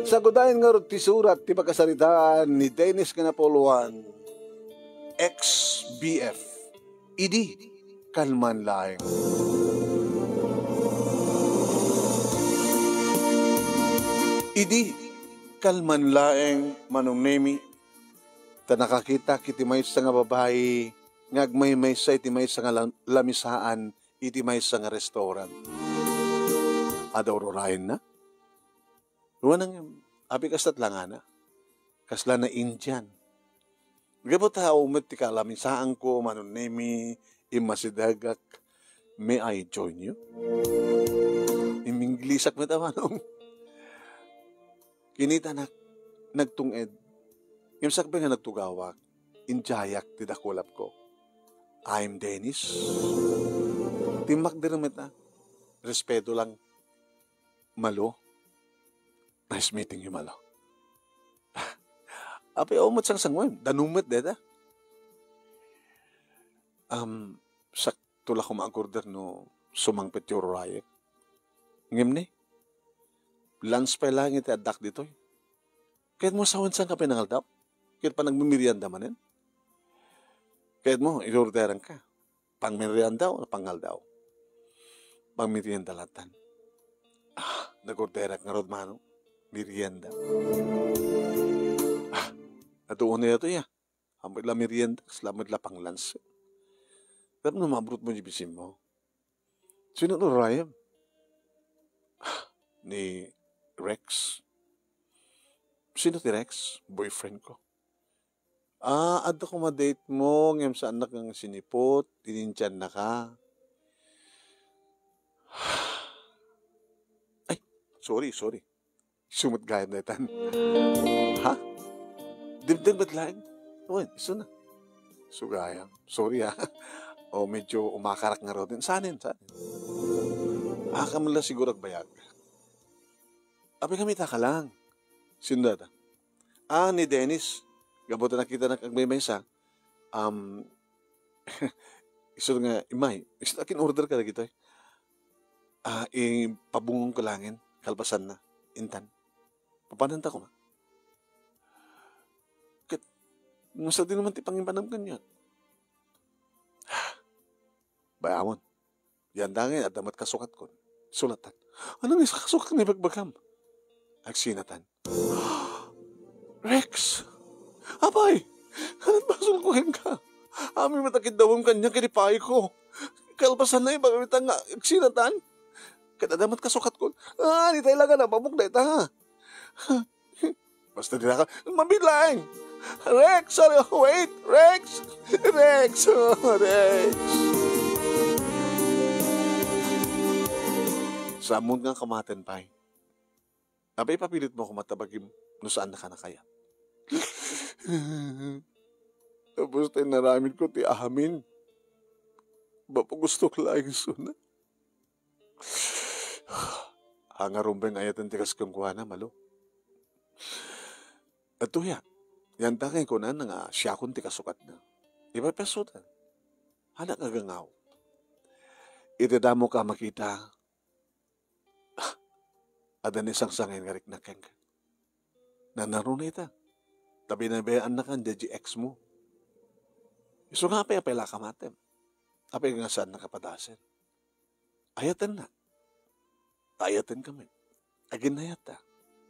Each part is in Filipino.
Sa gudayan nga rin ti surat, ti pagkasaritaan ni Dennis Canapoluan, ex-BF, idi kalman laeng. Idi kalman laeng manong nemi, ta nakakita kiti may sa nga babae, ngagmay-may sa iti may sa nga lamisaan, iti may sa nga restaurant. Adororayan na? Ruwanang abi kastat lang na, kasla na Indian. Gabo tao umat ti kalamisaan ko, manon nemi, imasidagak, may I join you? Iminglisak na tamanong. Kinita na, nagtunged. Yung sakbay nga nagtugawak, injayak ti dakulap ko. I'm Dennis. Timak din naman na. Respeto lang. Malo. Nice meeting you, Malo. Api, umot sang sangwan. Danumot, deda. Sakto lang kumagorder no sumangpit yung riot. Ngim ni. Lunch pa lang iti adak dito. Kahit mo sawan sang ka pinangal daw. Kahit pa nagmimirianda manin. Kahit mo, ilorderan ka. Pangmirianda o pangal daw. Pangmirianda latan. Nagorderak nga rod mano. Merienda. Natuon na ito ya. Amit la merienda, slamit la pang lunch. Tapi na mabrut mo jibisim mo. Sino ito Ryan? Ni Rex. Sino ti Rex? Boyfriend ko. Adto ko ma-date mo, ngayam sa anak ng sinipot, tinintyan na ka. Ay, sorry. Sumot gayam na itan. Ha? Dimdim ba't laing? Uwan, iso na. Sugayam. Sorry ha. O medyo umakarak nga rin. Sanin. Kamala siguro agbayag. Abi kami taka lang. Sino data? Ni Dennis. Gabutan nakita na kagmay-maysa. Iso nga, imay. Iso akin order ka na gito pabungong ko langin. Kalpasan na. Intan. Papananta ko ma. Nasa din naman tipangimpanam kanyan. Bayamon. Yan dangin at damat kasukat ko. Sulatan. Ano nga kasukat ni bagbagam? Agsinatan. Rex! Abay! Anong basol ko ka? Amin matakit daw ang kanyang kinipay ko. Kalpasan na yung pagkakita nga. Agsinatan. Kadadamat kasukat ko. Di tayo lang na. Pamuk na ita ha. Basta din ka. Mabilang! Rex! Wait! Rex! Rex! Samon nga kamaten pa. Abay, papilit mo kumatabagim no saan na ka na kaya. Tapos tayo naramin ko ti amin. Bapo gusto ko lang suna. Hangarumbeng ayatan ti kas kong kuha na, Malo. At tuya, yan takay ko na nga siya kong ti kasukat na. Iba pesutan. Hanak agangaw. Itadamo ka makita. Adan isang sangin ngarik na keng. Nanaro na ita. Tabi na bayaan na kan, DGX mo. Iso nga apay la kamatem. Apay nga saan nakapadasin. Ayatan na. Ayatan kami. Agin na yata.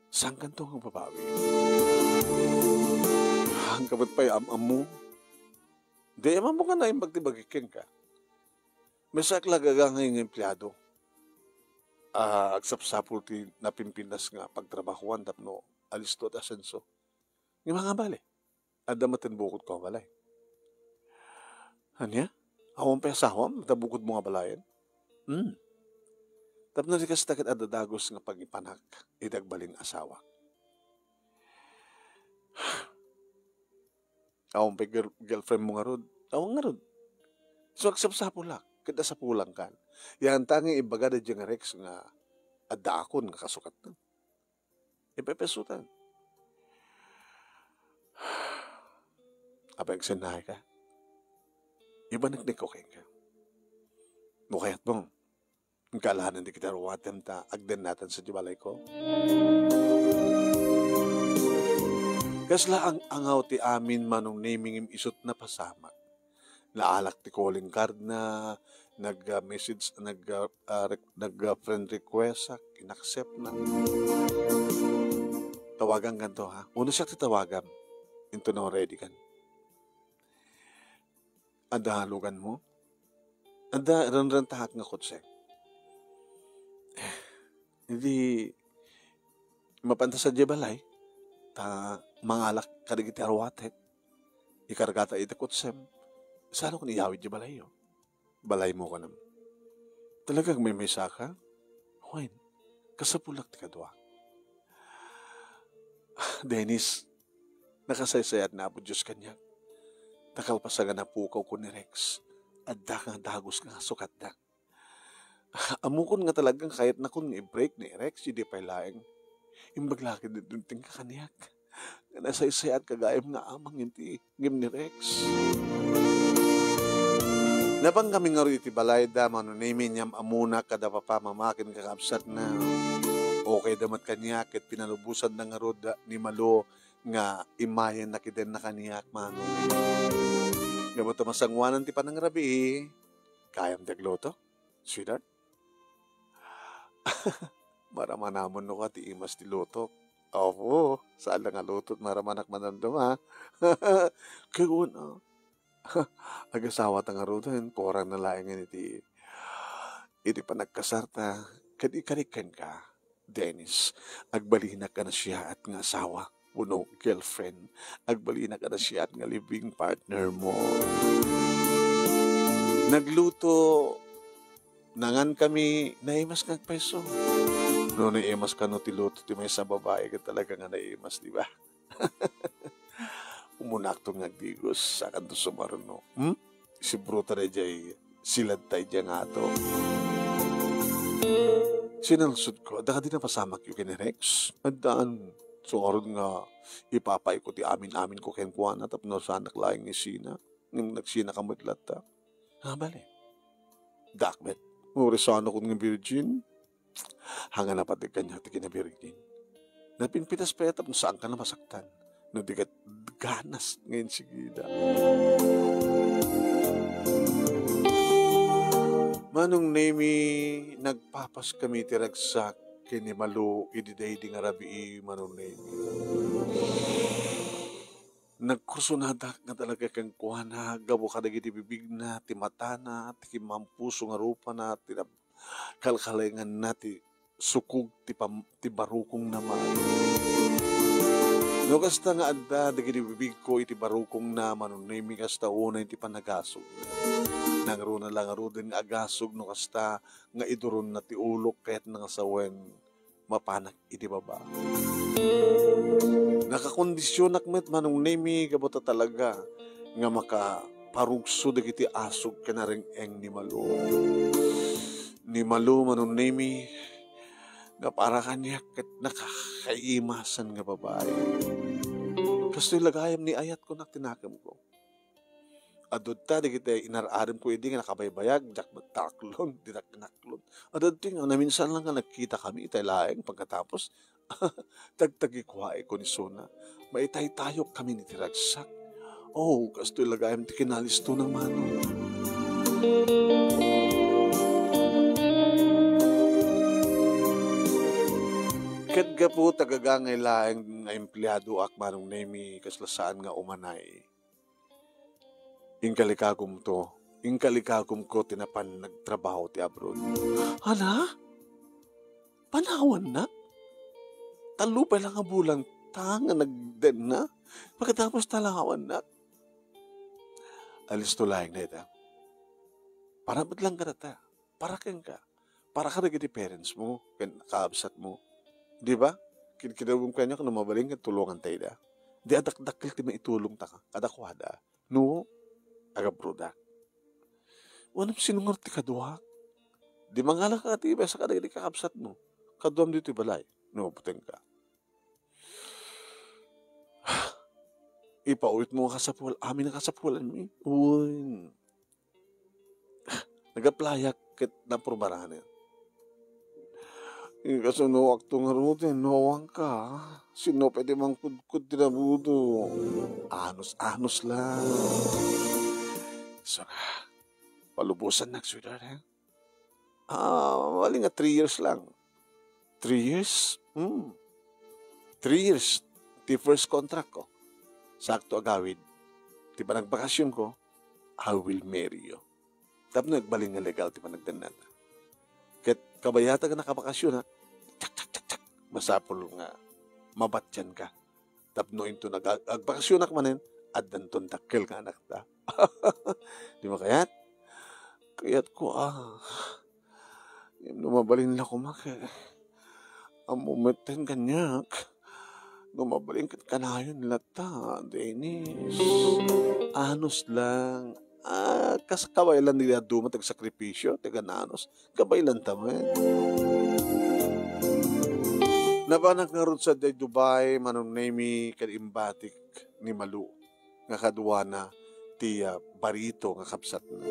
Saan kanto ang babawi? Ang kapat pa'y am mo. Di, mo ka na yung bagtibagikeng ka. May sakla gagangay ng empleyado. Agsapsapul ti napimpinas nga pagtrabahuan tapno alisto at asenso. Yung mga bali. Adamatin bukod ko ang balay. Anya? Awang pa asawam, natabukod mo nga balayan? Tapno di kasi takit adadagos nga pagipanak, idagbalin asawa. Awang pa girlfriend mo nga rod. Awang nga rod. So, agsapsapul lang. Kita sa pulang kan. Yan tangi ibaga na dyan nga Rex nga adakon nga kasukat na. Ipepesutan. Apa yung sinahay ka? Iba nagnikokeng ka. Mukayat mong. Ang kalahanan di kita ruwatem ta agdan natin sa jibalay ko. Kasla ang angaw ti amin manong naming isot na pasamak. Naalak ti calling card na nag-message, nag-friend request, inaccept na. Tawagan ganito ha. Una siya ti tawagan. Into na ready kan. Ada halugan mo. Ada ran tahak nga kotse. Hindi mapanta sa balay. Ta mangalak kadigiti arwatet. Ikargata iti kotsem. Saan ko niyawid di balay yo? Balay mo ka naman. Talagang may saka? Huwag. Kasapulak ti kadwa. Dennis, nakasaysayat na po Diyos kanya. Nakalpasagan na pukaw ko ni Rex. Adda nga dagos nga sukat na. Amukon nga talagang kahit na kung i-break ni Rex, hindi pa ilaing. Imbaglaki din dunting kakaniyak. Nasaysayat kagayam nga amang hindi ngim ni Rex. Napang kami nga rin iti balay da, manunimi niyam amuna kada papamamakin kakabsat na okay damat kanyak at pinalubusan na nga roda ni Malo nga imayan na kiden na kanyak mano. Gabot masangwanan ti panang rabi kayam dagloto, sweetheart. Maramanamon no ka ti imas ti luto. Opo, saan lang nga lutot maramanak manandama. Kaya na. Agasawa tang arudan, porang na laingan iti panagkasarta, kadi-karikan ka, Dennis, agbalinak ka na siya at nga asawa, puno girlfriend, agbalinak ka na siya at nga living partner mo. Nagluto, nangan kami, naimas kang peso. No, naimas ka no tiluto, ti may sa babae ka talaga nga naimas, di ba? Umunaktong nagdigos sa kanto sumaruno. Si bruta na jay silad tayo dyan nga to. Sinalsod ko, da ka din na pasamak yung kini Rex. Adaan, sungarod nga ipapay ko ti amin-amin ko kenkwa na tapos sanak laing ni Sina. Nang nagsina kamutlat ta. Bali. Dakmet, urisano ko ng virgin. Hanga na pati kanya ti kina-virgin. Napinpitas pa yata kung saan ka na masaktan. No di ka ganas ngayon sigida. Manong nemi nagpapas kami tiragsak kini Malo ididay di nga rabi manong nemi. Nagkursunada nga talaga kang kuhana gabo ka dagi ti bibig na ti mata na ti mampuso nga rupa na ti kalkalengan na ti sukog ti barukong naman. No kasta nga adda dagiti bibig ko iti barukong na manunimi kasta una iti panagasog. Nangruna lang arudin nga agasog no kasta nga iduron na ti ulok kahit nga sawen mapanak iti baba. Nakakondisyonak met manunimi kabota talaga nga makaparugso dagiti asog kanaring eng ni Malo. Ni Malo manunimi nga para kanya kat nakakaimasan nga babae. Kasto'y lagayam ni ayat ko na tinakam ko. Adod ta, di kita inararim ko hindi nga nakabaybayag, dak magtaklon, di naknaklon. Adod ti nga, naminsan lang nga nagkita kami, itay laeng pagkatapos, tagtagi kuhae ko ni Sona. Maitay tayo kami ni Tiragsak. Oh, kasto'y lagayam ti kinalisto ng mano. Ket ga po tagagangay laeng nga empleyado ak manong nemi kaslasaan nga umanay. Ingkalikagum ko tinapan nagtrabaho ti abroad. Hala? Panawan na? Talupay lang nga bulang nga nagden na? Pagkatapos talawan na? Alis to laeng na ita. Para ba't lang ka na Para kang ka. Para ka naging parents mo, kaabsat mo. Di ba? Kinawang kanya kung mabaling at tulungan tayo da. Di adak-dakil ti maitulong ta ka. Adakwada. No? Agabroda. Wanam sinungar ti kaduha. Di mangalang ka ti besa ka di kakabsat mo. Kaduam dito balay. No, puteng ka. Ipaulit mo ka sa pool. Amin na ka sa poolan mi. Uy. Nagaplayak kit na purmarahan yan. Ikasuno akto nga rutin, nawang ka. Sino pwede mang kudkud tinabudo. Anos-anos lang. So, palubusan na, sweetheart, ha? Wali nga 3 years lang. 3 years? 3 years. Ti first contract ko. Sakto agawid. Ti pa nagbakasyon ko, I will marry you. Tapos nagbaling nga legal, ti pa nagdanan. Kahit kabayata ka nakabakasyon, ha? Tsak. Masapol nga, mabatyan ka. Tapos no into nagbakasyon ak manin, adan ton dakkel ka anak ta. Di ba kayat? Kayat ko, lumabalin na kumak. Ang mumeten kanyak. Lumabalin kat kanayon lata, Dennis. Anos lang. Kas kabailan nila dumat ang sakripisyo, taga nanos. Kabailan taman. Nabanag nga ron sa Dubai, manong nami kadimbatik ni Malu. Nga kadwana tiya barito nga kapsat na.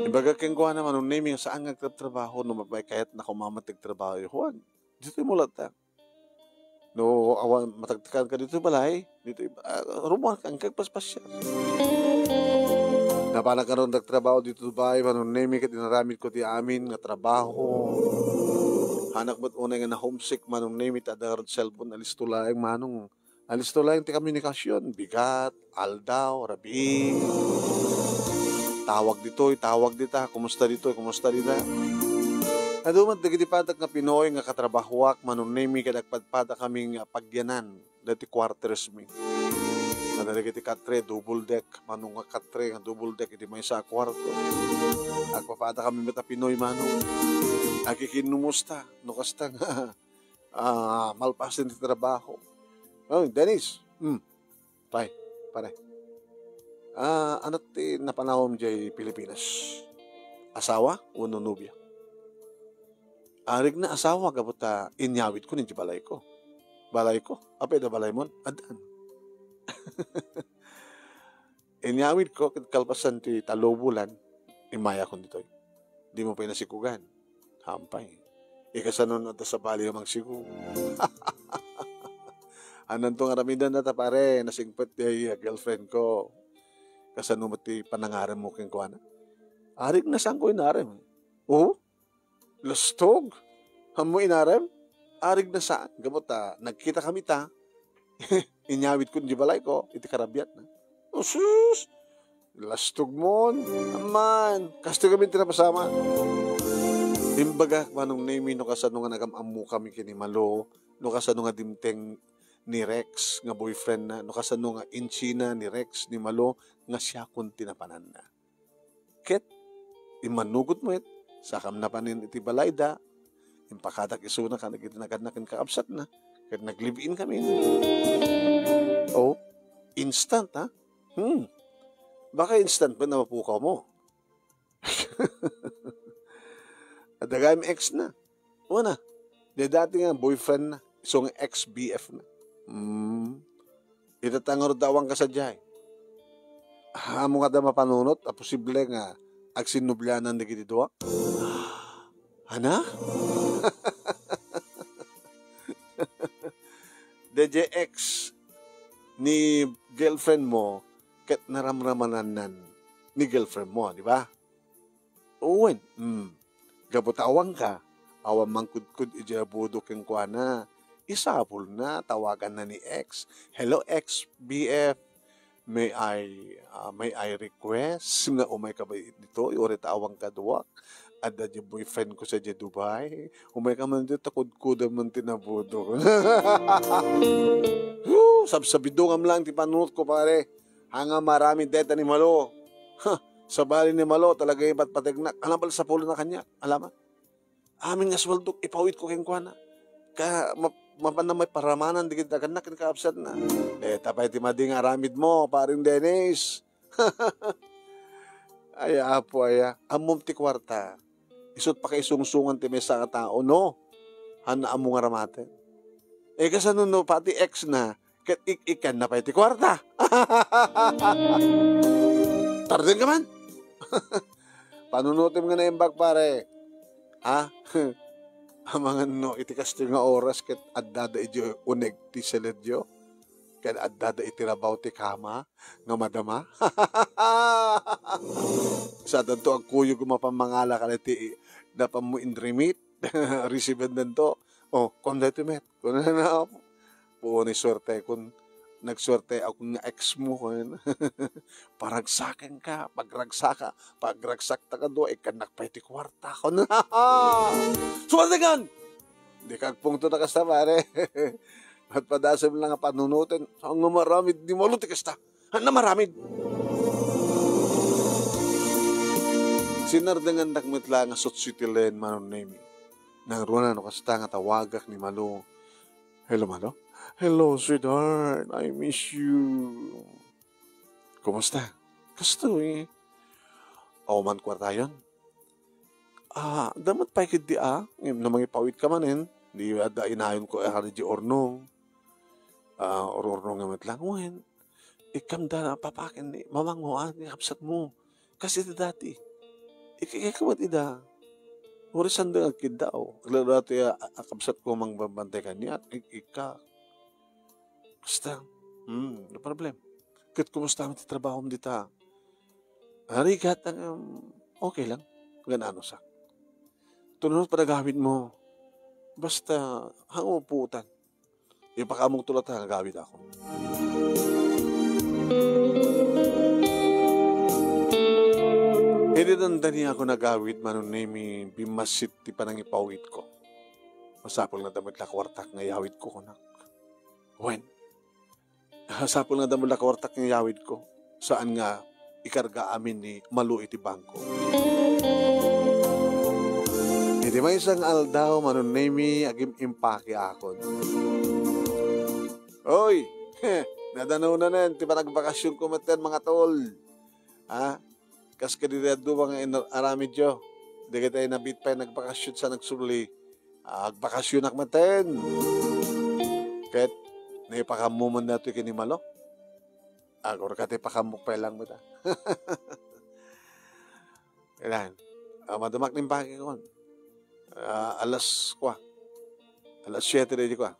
Ibaga keng kuha naman nung naming saan nga trabaho no mabay kahit na kumamatig trabaho yung Juan. Dito yung mulat ta. No, awan matagtakan ka dito balay. Dito rumah kang kagpaspasya. Napala ka ron nagtrabaho dito Dubai, manong naming kat inaramid ko ti amin nga trabaho. Hanak mo't unay nga na homesick manong naming tadagarod cellphone alistulayang manong alistulayang ti komunikasyon. Bigat, aldaw, rabi. Tawag dita, kumusta dito, kumusta dita. Adumat, nagitipatak nga Pinoy nga katrabahuak, manunemi ka nagpadpada kaming pagyanan, dati quarters mi. Nadalagiti katre, double deck, manung nga katre, nga double deck, iti may sa kwarto. Nagpapada kami mata Pinoy, manung. Nakikinumusta, nukasta nga, malpasin ti trabaho. Oh, Dennis, pare. Ano ti napanahom jay Pilipinas? Asawa o nubya? Arig na asawa kabuta inyawit ko ninyo balay ko. Balay ko? Apay na balay mo? Adan. Inyawit ko kalpasan ti talobulan imaya ko dito. Di mo pa inasikugan. Hampay. Ikasanon at sa bali yung magsiku. Anan tong aramidan na ta pare, nasingpet yung girlfriend ko. Kasano mo ti panangaran mo keng kuwana? Arig na saan ko inarem? Oo? Lustog? Hamo inarem? Arig na saan? Gamot nagkita kami ta. Inyawit ko di balay ko. Iti karabyat na. Sus! Lastog mo. Aman. Kasto kami tinapasama. Dimbaga, manong name no kasano nga nagamamu kami kinimalo. No kasano nga dimteng ni Rex nga boyfriend na, no kasano nga inchina ni Rex ni Malo nga siya kung tinapanan na. Ket, imanugot mo sakam na panin iti balayda, impakadak isuna ka, nagitinagan kakapsat na, ket nag-live-in kami. Oh, instant ha? Baka instant pa na mapukaw mo. Adagay mo ex na. Una, di dati nga boyfriend na, isong ex-BF na. Itatangor dawang ka sa jay. Amo nga da mapanunot, posible nga agsinublanan na giti doa. Ana? DJX ni girlfriend mo ket naramramanan ni girlfriend mo, di ba? Uwen. Gabutawang ka, awang mangkudkud ijabudo keng kuana. Isapol na, tawagan na ni X. Hello X, BF. May I request nga umay ka ba dito? Uri tawang kaduwak. Ada di boyfriend ko sa Dubai. Umay ka man dito, takod-kuda man tinabudo. Sabsabidong lang, ti panunot ko pare. Hanga maraming deta ni Malo. Sa bali ni Malo, talaga iba't patignak. Alam pala sa pulo na kanya. Alam amin nga swaldok, ipawit ko keng kuana. Mapan may paramanan, di kita kanak kaabsat na. Tapay ti mading aramid mo, paring Dennis. Apo, amom ti kwarta. Isot pa kay sungsungan ti may sa katao, no? Hana among aramate. Kasano no, pati ex na, kat ikan na pa ti kwarta. Tardin ka man. Panunutin nga na yung bag, pare. Ha? Ang mga no, itikas nga oras ket addada idyo uneg ti seledyo. Ket addada itirabaw ti kama nga madama. Sa danto ang kuyo gumapamangala ka na ti dapat mo indrimit. Receive danto. Oh, kung dito met. Kung na po ni swerte kung nagswerte ako nga ex mo. Paragsakan ka, pagragsak ta ka do, ikanak pa iti kwarta ko na. Sumandagan! Di kagpungto na kasta, pare. At padasam lang nga panunutin. Ang maramid, di mo luti kasta. Na maramid. Sinardangan nakmitla nga sotsitilen manon name. Nang runan no kasta nga tawagak ni Malo. Hello, Malo? Hello, sweetheart. I miss you. Kumusta? Kasto eh. O man kwarta yun? Damat pa ikid di namang ipawit ka manin. Di ada inayon ko hari di ornong. Ornong nga matlang. Wen, ikam da na papakin ni mamang mo ni kapsat mo. Kasi di dati. Ikikamat ida. Horisan da akid daw. Klaro dati kapsat ko mang babantay ka niya. Ika. Basta. No problem. Kat kumusta mo ti trabaho mo dita? Harigat okay lang. Ganano sa. Tunod pa nagawid mo. Basta hango putan. Ipakamong tulat na nagawid ako. Hindi nandani ako nagawid manon nami bimasit ti panangipawid ko. Masapol na damit la kwartak nga yawid ko kunak. When? Sapol nga damon la kwartak nga yawid ko. Saan nga ikarga amin ni Malu iti bangko. Hindi may isang aldaw manon nami agim impake akon. Oy! Nadanaw na nen, ti panagbakasyon ko maten mga tol. Ha? Kas kadidado mga aramid yo. Di kita nabit pa nagbakasyon sa nagsuli. Agbakasyon ak maten. Ket, naipakamuman na ito kinimalo. Agor ka ti pakamuk pa lang mo ta. Kailan? Madamak ng pake ko. Alas 7 ready ko.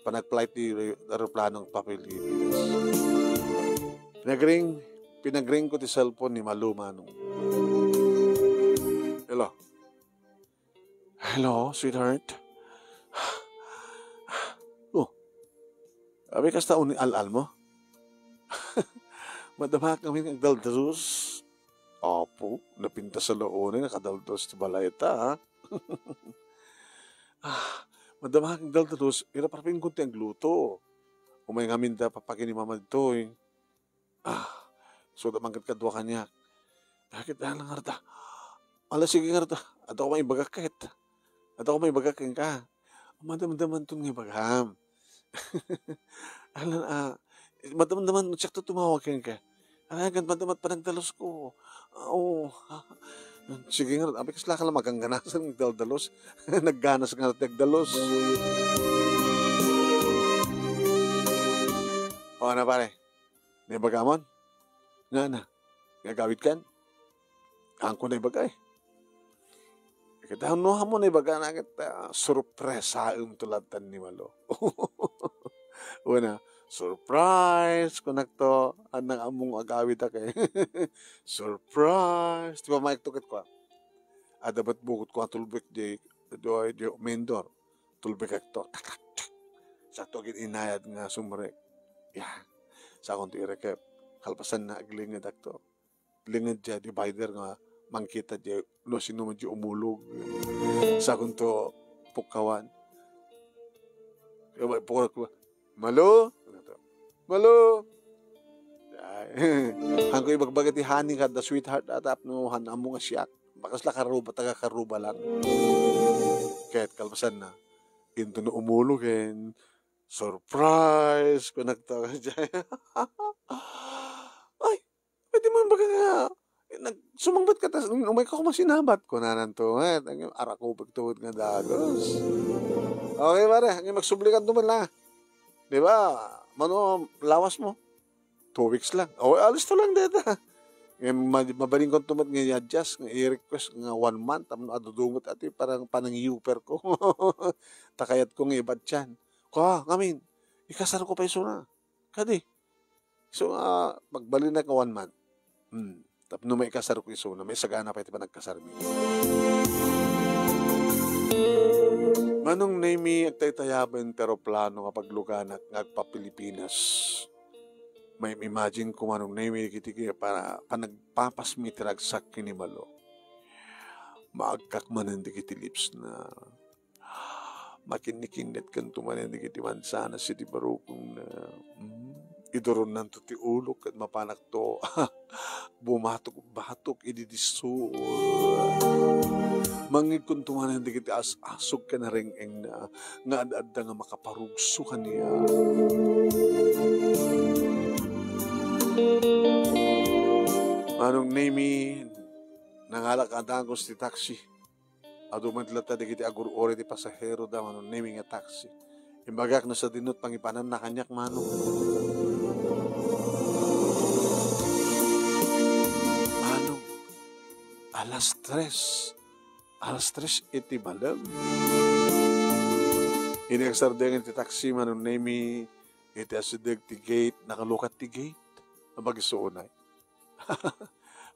Panag-flight di aeroplanong Pilipinas. Pinag-ring ko ti cellphone ni Malu manong. Hello? Hello, sweetheart? Abi kasta uni al mo? Madama kami ng daldarus. Opo, napinta sa loonin, nakadaldos ti balayta, ha? Madama kang daldarus, iraparapin kunti ang gluto. Umay ngamin da papakin ni mama dito, eh. So damangkat kadwa kanya. Bakit lang ngarta? Sige ngarta. Ato ko may bagakit. Ato ko may bagakin ka. Madamdaman itong nga bagam. Madamdaman, tsak to tumawag ka. Alagan, madamat pa nagdalos ko. Sige nga, abi kasla ka lang magangganasan ng daldalos. Nagganas nga nagdalos. Na pare, may bagamon? Nga, gagawid kan? Angko na ibagay. Kita no mo na ibaga na kita surpresa tulatan ni Malo. Una, surprise kunakto anang among agawid kay. Surprise. Di ba maiktukit ko? Dapat bukod ko tulbik di mendor. Tulbik akto. Sa togit inayad nga sumrek. Yeah. Sa akong tirekep. Kalpasan na aglingad akto. Lingad dya divider nga mangkita dya no sino mo dya umulog. Sa akong to pukawan. Kaya pukul ko, Malo? Malo? Hangko ibagbagat ti honey ka da sweetheart atap no hanam mo nga siyak. Bakas la karuba, taga karuba lang. Kahit kalpasan na. Into no umulog and surprise! Kung nagtawa dyan. Ay, pwede mo baga nga. Sumangbat ka, tas umay ka kumasinabat ko na nanto. Arako pagtuwid nga dagos. Okay, pare. Hanggang magsublikan naman lang. Di ba? Mano, lawas mo. 2 weeks lang. Alis to lang dito. Mabaling ko tumat nga adjust, nga i-request nga 1 month, adudungot ati parang panang-yuper ko. Takayat ko nga ibat yan. Ngamin, ikasar ko pa iso na. Kadi. So, magbali na ka 1 month. Tapno may ikasar ko iso na, may sagana pa iti pa nagkasar mi. Manong nami agtaytayaban pero plano kapag luganak ngagpa Pilipinas. May imagine ko manong nami kitiki para panagpapasmitirag sa kinimalo. Maagkak manan di kiti lips na makinikindet kan tumanan di kiti mansana si di barukong na idoron nan to ti ulok at mapanak to bumatok-batok ididiso. Mangig kung tumanan di kiti asog ka na ring nga ad-adda nga makaparugso ka niya. Manong nami nangalak adangos ti taxi. Adumadlata di kiti agur ori ti pasahero da manong nami nga taxi. Imbagak na sa dinot pangipanan na kanyak manong. Manong alas 3 iti balam. Inagsardengan ti taxi manong nami iti asideg ti gate, nakalukat ti gate. Abagisuunay.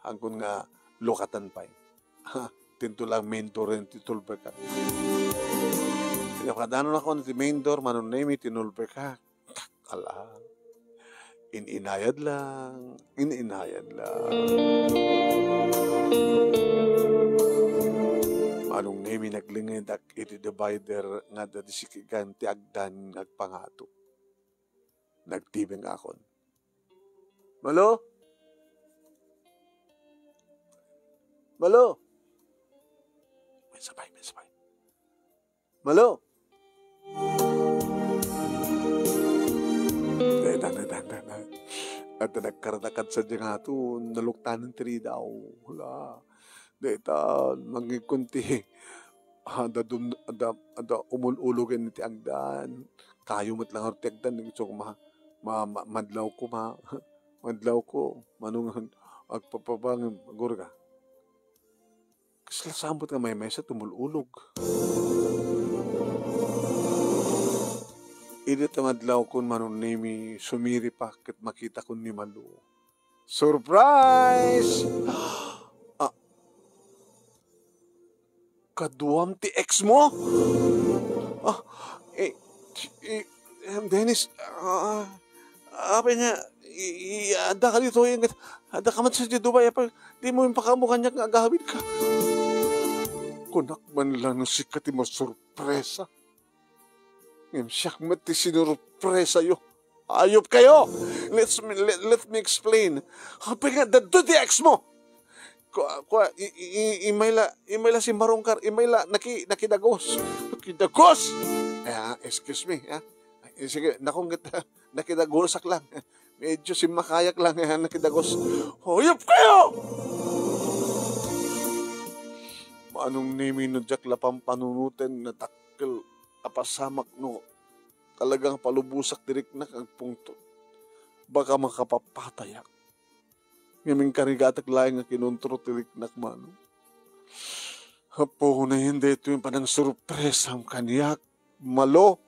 Hanggang nga lukatan pa tinto lang main door and titulber ka. Kadano na ko na ti main door, manon name tinulber ka. Ala. Ininayad lang. Manong name naglingid ak iti divider nga da disikigan ti agdan agpangato. Nagtibing akon. Malo? May sabay. Malo? At nagkaradakat sa dyan nga ito, naluktanan tiri daw. Wala. Dahil mangikunti. Ada umululogan niti agdan. Kayo mat lang ti agdan. So, madlaw ko madlaw ko, manungan, agpapabang, magurga. Kasi sambot nga may mesa, tumululog. Idit ang madlaw ko, manun nami, sumiri pa, kat makita ko ni Malu. Surprise! Kaduam ti ex mo? Dennis, apa nga, ada ka dito yung, ada ka man sa Dubai, di mo yung pakamukha niya nga agawin ka. Kunak man lang ng sikat mo sorpresa. Ngayon siya mati sinurpresa yo. Ayop kayo! Let me explain. Apa nga, dadto di ex mo? Imayla si Marongkar, imayla nakidagos. Nakidagos! Excuse me, sige, nakidagulsak lang. Medyo simakayak lang, nakidagos. Hoyop kayo! Manong nimi no jak lapang panunutin na takkel apasamak no. Talagang palubusak dirik na kag pungtot. Baka makapapatayak. Ngaming karigatak laing nga kinuntro tirik na mano. Hapo na hindi ito yung panang surpresang kaniyak. Malo.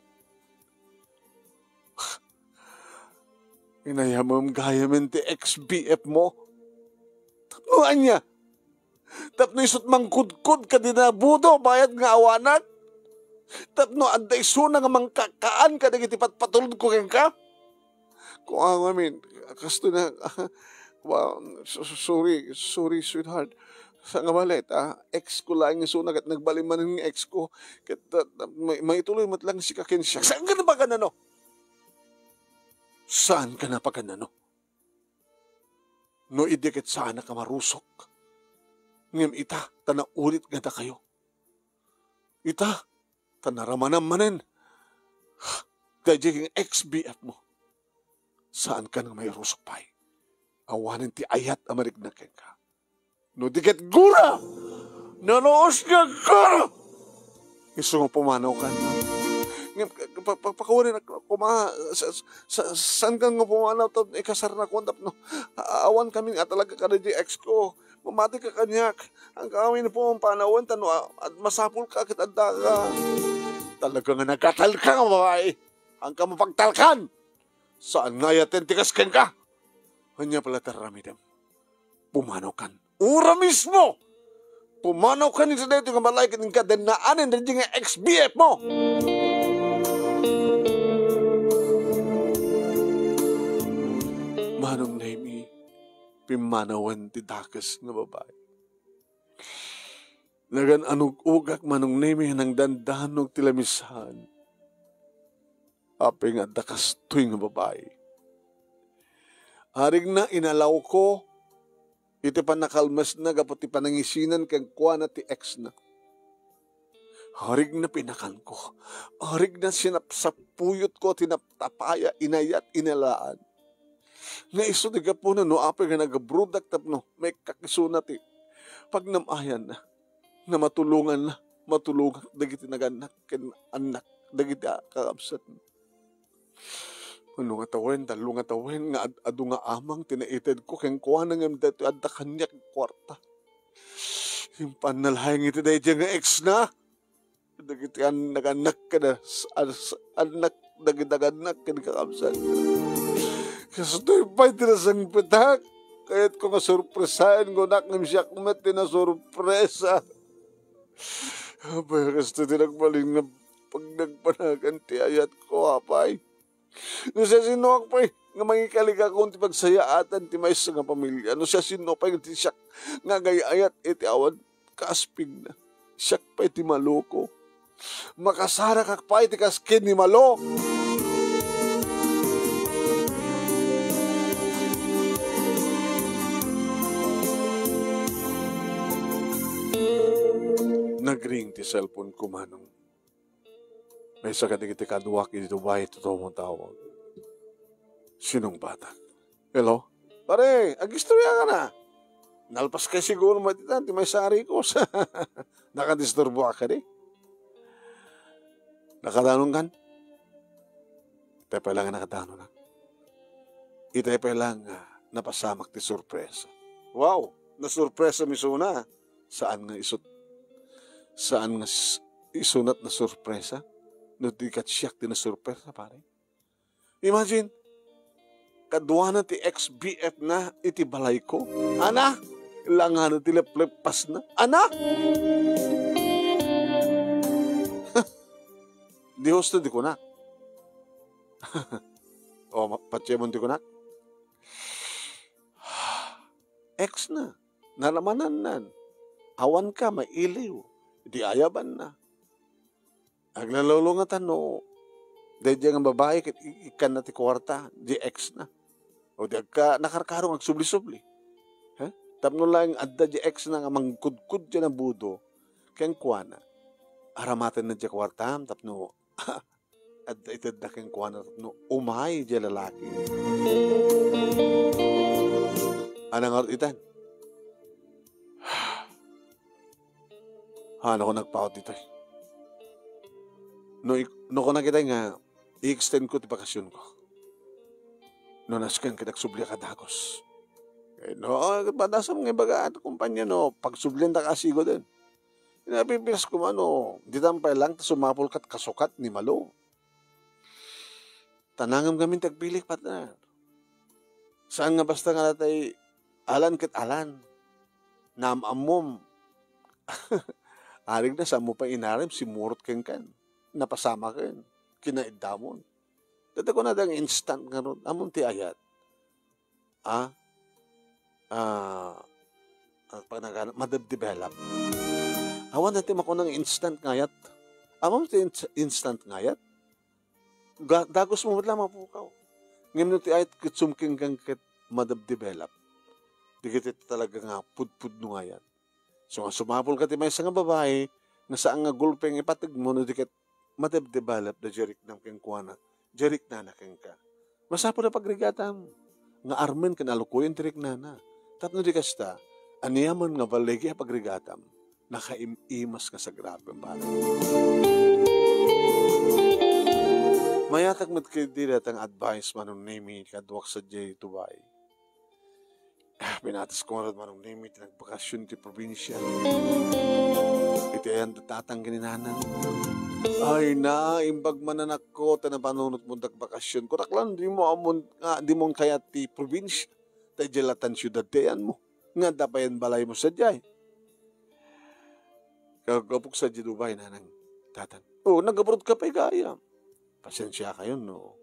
Inayamam gayamin ti ex-BF mo. Tapnuan niya. Tapno isot mangkudkud ka dinabudo, bayad nga awanan. Tapno anday suna nga mangkakaan ka, nagitipat patulod ko ka. Kung amin, kasto na, sorry, sweetheart. Sa nga balit, ex ko lang yung suna, at nagbaliman ng ex ko. May ituloy matlang si kakin siya. Saan ka na ba ganano? Saan ka na pa ganano? No idikit sana ka marusok. Ngem ita, tanaulit nga da kayo. Ita, tanaramanan manen. Dahil ex-BF mo. Saan ka nang may rusok pa'y? Awanin ti ayat amarik na ka. No dikit gura! Nanoos nga gura! Iso nga pumanaw ka na. Pakurin ako kuma saan ka nga pumanaw to ikasar na ko no awan kami nga talaga ka na ex ko mamati ka kanyak ang kami na po ang panawon tano at masapul ka kit adda ka talaga nga nagkatalka nga babae ang ka mapagtalkan saan nga yatin tikasken ka hanya pala taramidam pumanaw kan ura mismo pumanaw ka ni sa dito nga malay ka din naanin din nga ex-BF mo. Manong Nemi, pimanawan ti dakas nga babae. Nagan anong ugak Manong Nemi nang dandanog tilamisan. Ape nga dakas tuy nga babae. Harig na inalaw ko iti pa nakalmas na kapot ti panangisinan kang kuha na ti ex na. Harig na pinakan ko. Harig na sinapsapuyot ko, tinaptapaya, inayat, inalaan. Nga iso di ka po na no, apay nga nagabrudak tapno, may kakisunat eh. Pag namayan na matulungan dagiti naganak, anak, dagiti kakabsat. Ano nga tawen, dalo nga tawen, nga adu nga amang, tinaited ko, keng kuha na nga dito, adda kanyak kwarta. Yung panalahing iti dahil dyan nga ex na. Dagiti naganak ka na, anak, dagiti naganak ka na kakabsat. Kasi ito'y pa'y tinasang pitak, kaya't ko nga surpresahin ko, nakam siya kumat tinasurpresa. Apay, kasi ito'y tinagmaling na pag nagpanagan ti ayat ko, apay. No siya sino pa nga mangikaliga kung ti pagsayaatan ti may nga pamilya. No siya sino pa ti siyak nga gayayat iti awan kaasping na. Siyak pa iti maloko. Makasara kak pa iti kaskin ni malo. Nagring ti cellphone ko Manong. May sakadigiti kaduwak ito ba ito mong tawag. Sinong bata? Hello? Pare, agistorya ka na. Nalpas ka siguro matitan, ti may sari ko. Nakadisturbo ka rin. Nakadanong kan? Itay pa lang nakadano na. Itay pa lang napasamak ti surpresa. Wow, na-surpresa misuna. Saan nga isunat na surpresa? No di kat siyak din na surpresa, pare. Imagine, kadwa na ti ex-BF na iti balay ko. Ana, ilangan na ti leplepas na. Ana! Di hosto di ko na. O, patyemon di ko na. Ex na. Nalamanan nan. Awan ka, mailiw. Di ayaban na. Aglalulungatan no, dahil dyan ang babae, ikan na ti kwarta, di ex na. O di ka nakarkarong ang subli-subli. Tapno lang adda di ex na nga mangkudkud dyan ang budo, kaya kuha na. Aramatan na di kwarta, tapno, adda itad na kaya kuha na, tapno, umay di lalaki. Anang orat itan? Ano ko nagpaot dito eh. No ko nakita nga, i-extend ko ti bakasyon ko. No naskan kita subli ka dagos. No, padasam nga baga at kumpanya no, pag sublin ta kasigo din. Inapipilas ko di tampay lang, sumapol kat kasukat ni malo. Tanangam kami tagpilik partner. Saan nga basta nga natay alan kit alan. Namamom. Arig na sa mo pa inarim, simurot keng kan. Napasama ken kinaidamon. Dada ko na dang instant nga ron. Amon ti ayat. Madab-develop. Awan natin ako ng instant ngayat. Amon ti instant ngayat. Dagos mo lang mapukaw. Ngayon ti ayat kitsumking kang madab-develop. Di kita talaga nga pud-pud no ngayat. So sumapol ka ti may nga babae nga saan nga gulpeng ipatig mo no di kat madab-develop na jerik ng kengkuana, jerik na keng ka. Masapo na pagrigatam, nga armen kanalukuyin tirik na na. Tapno di kasta, aniyaman nga balegi pagrigatam, nakaimas ka sa grabe ang balay. Mayatag mat kay dira tang advice manong name kadwak sa J Tubay. Pinatas ko nga manong name nagbakasyon ti probinsya. Iti ayan tatang gininanang. Ay na, imbag mananak ko, tanapanunot mo nagbakasyon. Kuraklan, di mo kaya ti probinsya. Tay jalatan syudad tayan mo. Nga dapayan balay mo sa jay. Kagapok sa Dubay na nang tatan. Oh, nag-abroad ka pa gaya. Pasensya kayo, no?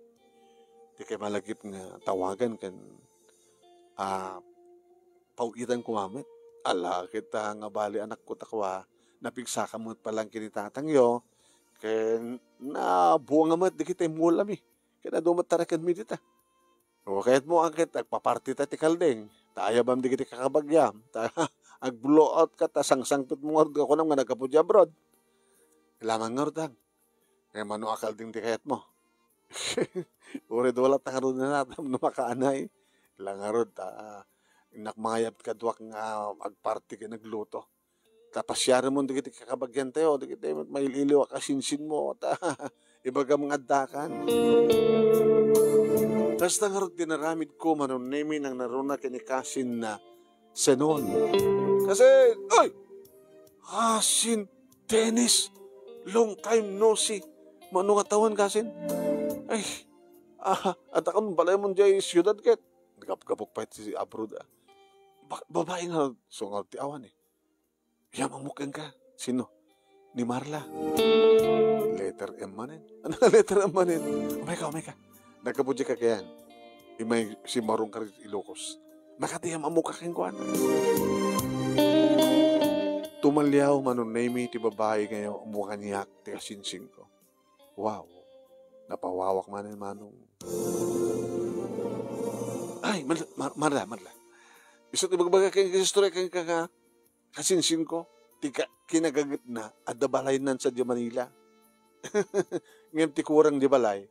Di kayo malagip nga tawagan kan pauitan kumamit. Ala, kita nga bali anak ko takwa, napigsa ka mo palang kinitatang yo, ken na buwang amat, di kita imulam eh. Kaya na dumatarakan mi dita. O kahit mo angkit, agpaparty ta ti kaldeng, taayabam di kita kakabagyam, ag-blow out ka, ta sang-sangpit mo nga ako nang nga nagkapudya abroad. Kailangan nga rutang. Kaya mano akal ding ti kayat mo. Urid wala takaroon na natam na makaanay. Kailangan rod, nakmayab ka duwak nga agparty ka nagluto. Tapos siyara mo, di kita kakabagyan tayo, di kita maililiw kasinsin mo, ibaga mga addakan. Tapos tangarot dinaramid ko, manunemi nang naruna kinikasin na senon. Kasi, ay! Kasin, Dennis, long time no see. Manungatawan kasin. Ay, at akong balay mo dyan siyudad ket. Nagkapagkapok pa si abroad. Babae nga, sungaw ti awan eh. Yamamukang ka. Sino? Ni Marla. Letter M manin. Ano nga letter M manin? Umay ka. Nagkabudya ka kayan. Imay si Marong ka Ilocos. Makatiyam amukha kang kuwan. Tumalyaw manunay ti babae ngayon umukha niyak ti asinsing ko. Wow. Napawawak manin manong. Ay, Marla. Iso ti bagbaga kang istorya kang kasinsin ko. Tika kinagagit na at dabalay nan sa di Manila. Ngayon ti kurang di balay.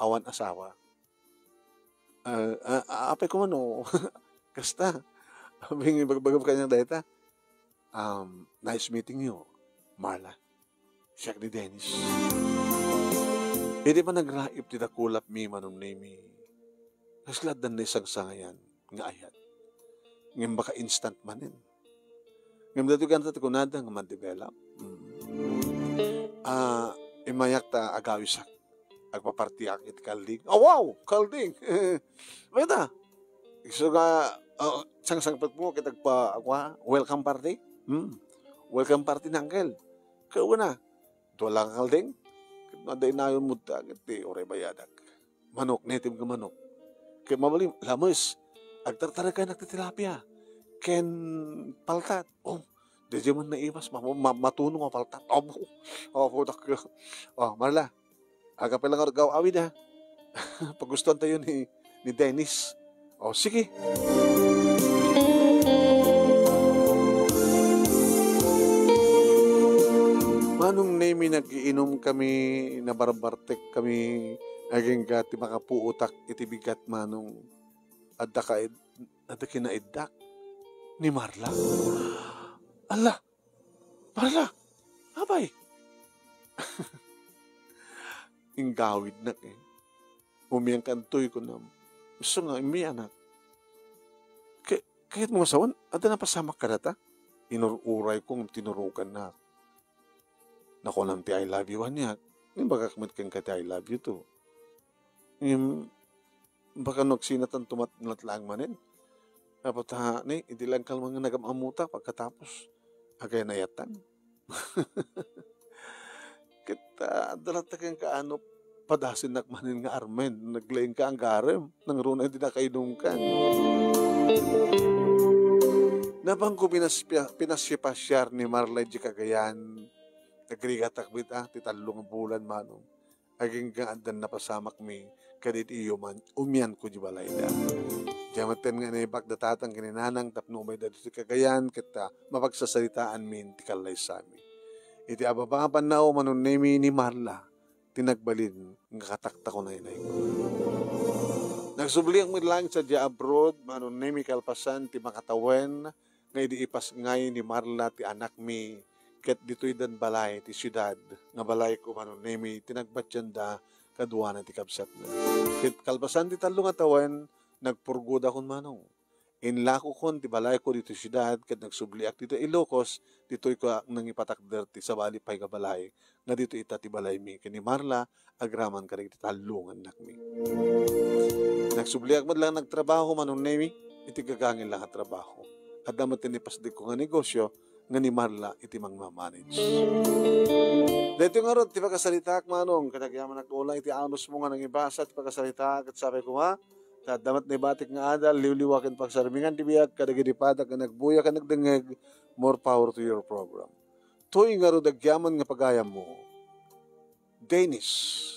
Awan asawa. Apay ko mano. Kasta. Abing bagbaga kanyang data. Nice meeting you, Marla. Siya ni Dennis. Hindi pa nagraip ti dakulap mi manong name. Naslad na isang sangayan nga ayat. Ngayon baka instant manin. Ngayon dito ganito ti kunada nga ma-develop. Imayak ta agawisak. Agpaparti akit kalding. Oh wow! Kalding! Bata! So nga, sang-sangpat mo kitagpa welcome party? Welcome party na angkel. Kaya na, dola ka kalding. Maday na yun mo agad ti oray bayadak. Manok, native ka manok. Kaya mabalim, lamas, agtartara ka nagtitilapia. Ken paltat. Oh, di man naiwas, matunong ang paltat. Putak. Marla, aga pa lang gaw awid ha. Pagustuhan tayo ni Dennis. Sige. Manong name nag-iinom kami, nabarbartek kami, aging gati makapuutak itibigat manong adda kinaidak ni Marla. Allah! Marla! Abay! Ingawid na Umiyang kantoy ko na. Gusto nga, imiyanak. Kahit mga sawan, ada na pasamak ka data? Inururay kong tinurukan na. Nako lang ti I love you niya. Baka kamat kang kati I love you too. Baka nagsinatan tumatnat lang manin. Dapat hindi lang kalmang nagamamuta pagkatapos. Agay na yatan. Kita, dalat kang kaano, padasin nakmanin nga armen. Naglaing ka ang garem. Nang runa hindi na kainungkan. Nabang ko pinasyapasyar ni Marla di Cagayan. Nagriga takbit titalong bulan manong. Aging gaandan na pasamak mi, kadit iyo man, umyan ko di balay na. Diamaten nga na ipagdatatang kininanang tapno may dito si Cagayan, kita mapagsasalitaan min ti kalay sami. Iti ababangapan na o manunemi ni Marla, tinagbalin, nga katakta ko na inay ko. Nagsubliang lang sa dia abroad, manunemi kalpasan, ti makatawen, nga idiipas ngay ni Marla, ti anak mi, ket dito'y dan balay, ti syudad, nga balay ko manunemi, tinagbatyan da, kaduanan ti kabsat na. Kit kalpasan ti talo nga tawen, nagpurgoda kon manong. Inlako kon ti balay ko dito siyudad, kat nagsubliak dito Ilocos, dito ko nang ipatakder ti sa bali pay kabalay, nga dito ita ti balay mi, kini Marla, agraman ka rin ti talungan nakmi. Nagsubliak mo lang nagtrabaho manong nemi, iti gagangin lang at trabaho. At damat tinipasdik ko nga negosyo, nga ni Marla iti mangmamanage. Dito nga ron, ti pagkasalita manong, kanagyaman nag-ulang iti anos mo nga nang ibasa, ti pagkasalita, at sabi ko nga, damat na batik nga adal, liwliwakin pagsarmingan, tibiyag, kadaginipadak, ka nagbuya, ka nagdengeg, more power to your program. Tuy nga ro, dagyaman nga pagayam mo, Danish,